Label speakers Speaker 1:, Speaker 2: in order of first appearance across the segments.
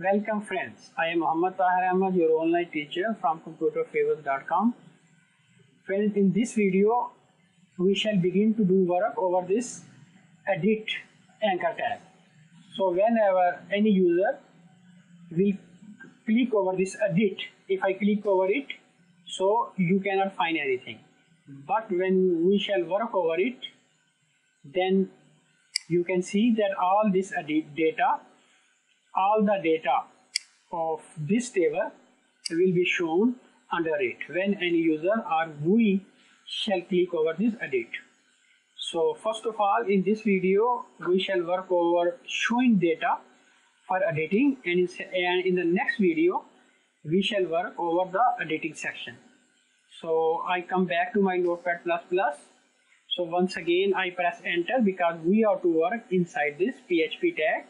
Speaker 1: Welcome friends, I am Muhammad Tahir Ahmad, your online teacher from Computerfever.com. Friends, in this video, we shall begin to do work over this edit anchor tag. So whenever any user will click over this edit, if I click over it, so you cannot find anything. But when we shall work over it, then you can see that all this edit data, all the data of this table will be shown under it when any user or we shall click over this edit. So first of all, in this video we shall work over showing data for editing, and in the next video we shall work over the editing section. So I come back to my Notepad++. So once again I press enter because we have to work inside this PHP tag.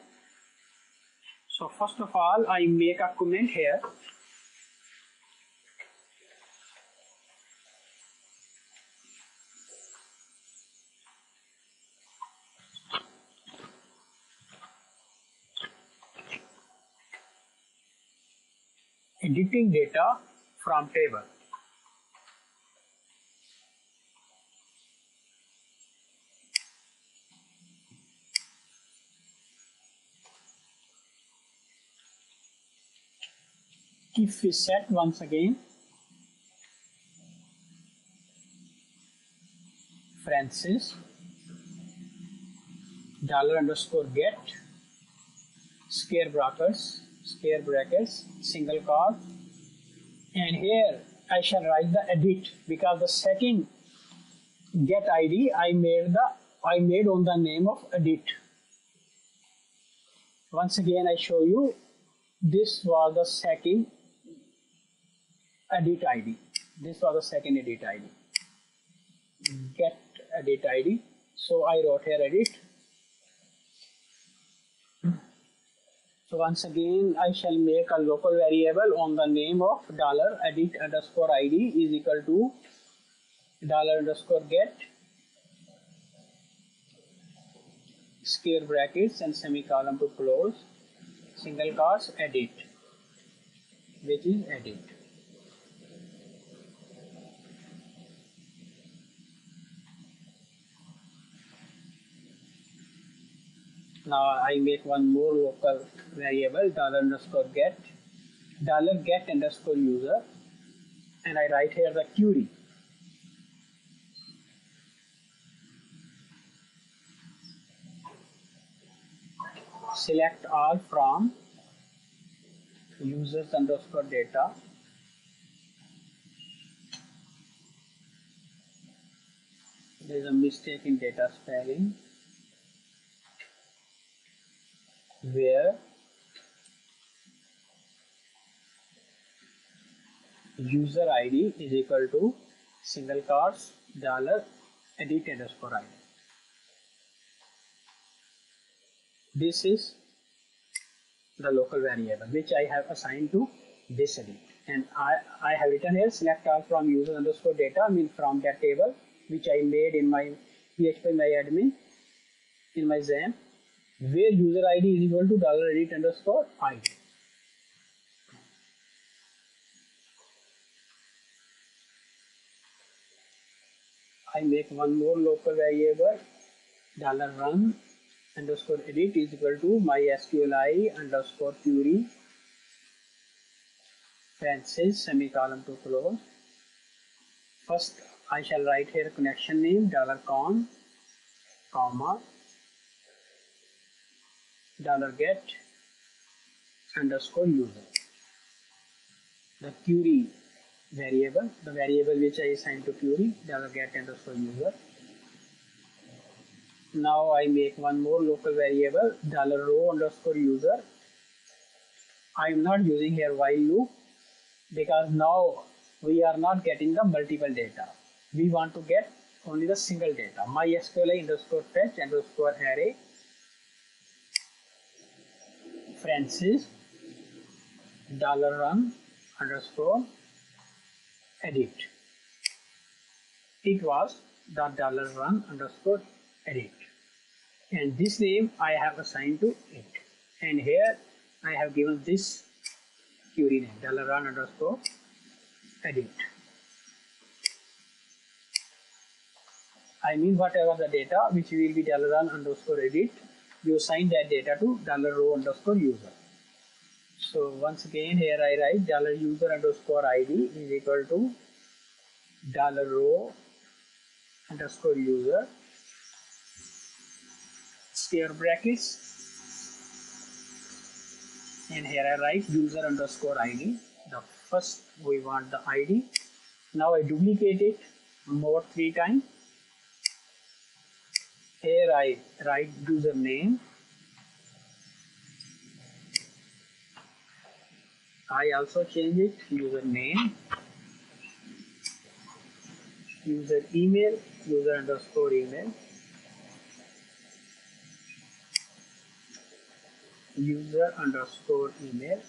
Speaker 1: So first of all, I make a comment here. Editing data from table. If we set once again Francis $_get square brackets single quote, and here I shall write the edit because the second get ID I made on the name of edit. Once again I show you, this was the second edit ID. This was the second edit ID. Get edit ID. So I wrote here edit. So once again I shall make a local variable on the name of $edit_ID is equal to $_get square brackets and semicolon to close single quotes edit, which is edit. Now I make one more local variable $_get $get_user, and I write here the query. Select all from users_data there is a mistake in data spelling, where user ID is equal to single quotes $edit_ID. This is the local variable which I have assigned to this edit, and I have written here select all from user_data, means from that table which I made in my PHP my admin in my XAMPP, where user ID is equal to $edit_ID. I make one more local variable $run_edit is equal to mysqli_query Francis semicolon to close. First I shall write here connection name $con, comma $get_user. The query variable, the variable which I assigned to query $get_user. Now I make one more local variable $row_user. I am not using here while loop because now we are not getting the multiple data. We want to get only the single data. mysqli_fetch_array Francis $run_edit. It was the $run_edit, and this name I have assigned to it, and here I have given this query name $run underscore edit. I mean whatever the data which will be $run underscore edit, you assign that data to $row underscore user. So once again here I write $user underscore ID is equal to $row underscore user square brackets, and here I write user underscore ID. The first we want the ID. Now I duplicate it more 3 times. Here I write username. I also change it username, user email, user underscore email, user underscore email,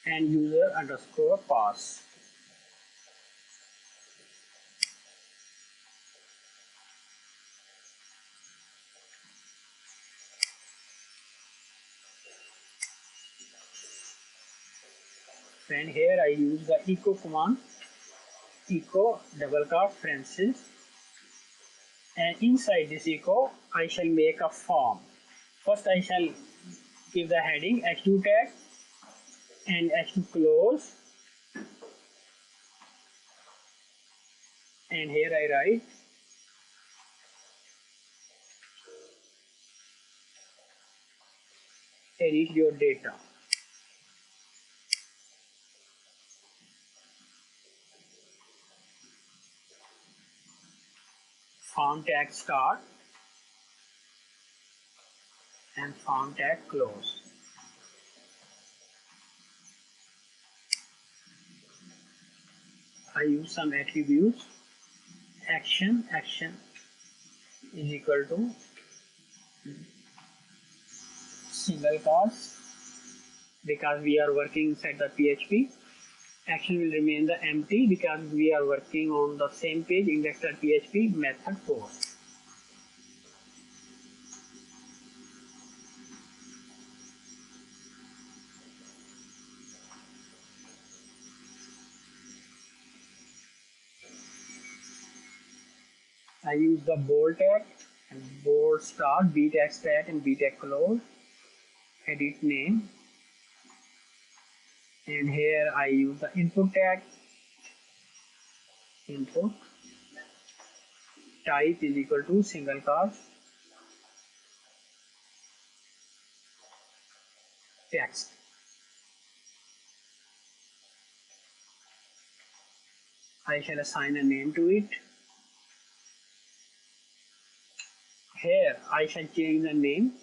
Speaker 1: and user underscore pass. And here I use the echo command, echo double quote Francis, and inside this echo I shall make a form. First I shall give the heading h2 tag and h2 close, and here I write edit your data. Form tag start and form tag close. I use some attributes. Action is equal to single quotes, because we are working inside the PHP. Action will remain the empty because we are working on the same page index.php method 4. I use the bold tag and bold start, b tag start and b tag close, edit name, and here I use the input tag, input type is equal to single quotes text. I shall assign a name to it. Here I shall change the name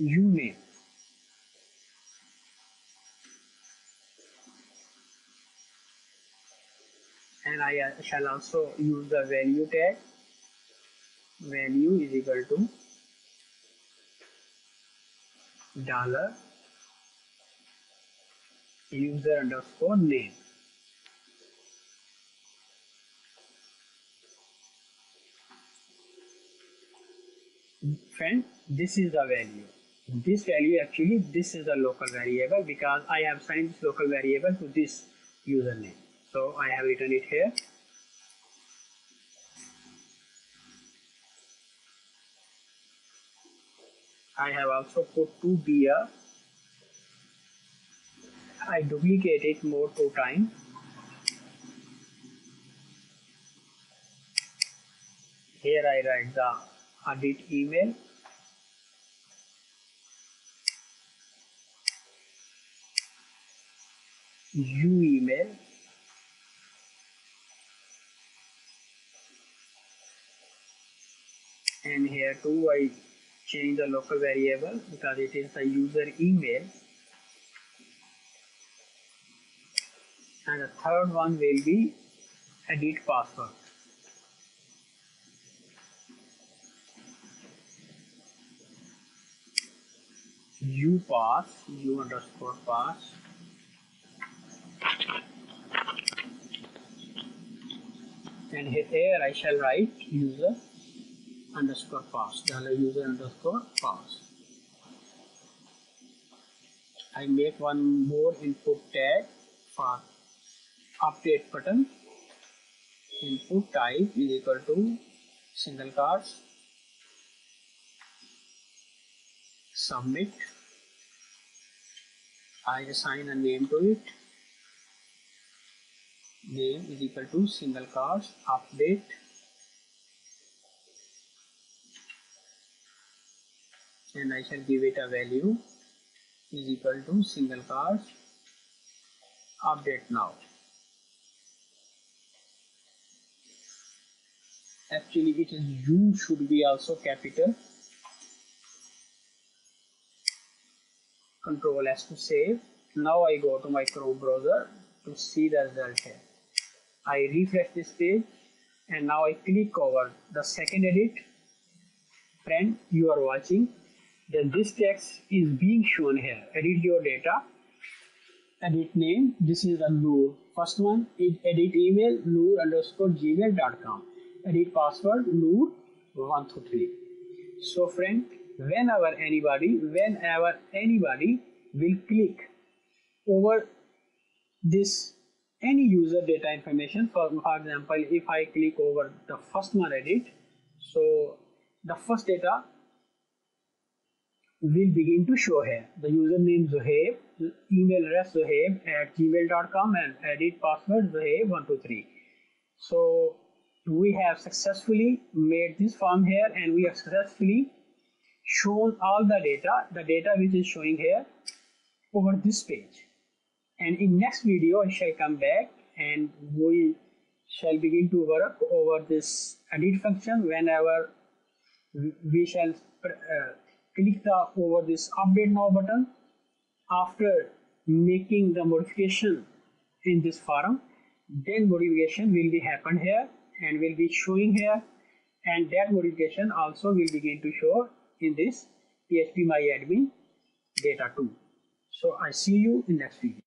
Speaker 1: uname, and I shall also use the value tag. Value is equal to dollar user underscore name. Friend, this is the value. This value actually, this is the local variable because I have assigned this local variable to this username. So I have written it here. I have also put to beer. I duplicate it more 2 times. Here I write the edit email, email, and here too I change the local variable because it is the user email, and the third one will be edit password. U underscore pass, and here I shall write user underscore underscore pass, $user underscore pass. I make one more input tag for update button. Input type is equal to single quotes, submit. I assign a name to it. Name is equal to single quotes update. And I shall give it a value is equal to single quotes update now. Actually it is U should be also capital. Control S to save. Now I go to my Chrome browser to see the result here. I refresh this page and now I click over the second edit. Friend, you are watching. Then this text is being shown here. Edit your data. Edit name. This is the Noor. First one is edit email noor_gmail.com. Edit password Noor123. So friend, whenever anybody will click over this any user data information, for example, if I click over the first one edit, so the first data will begin to show here. The username Zohaib, email address zohaib@gmail.com and edit password zohaib123. So we have successfully made this form here and we have successfully shown all the data which is showing here over this page. And in next video I shall come back and we shall begin to work over this edit function whenever we shall click over this update now button. After making the modification in this form, then modification will be happen here and will be showing here, and that modification also will begin to show in this PHP My Admin data too. So I see you in next video.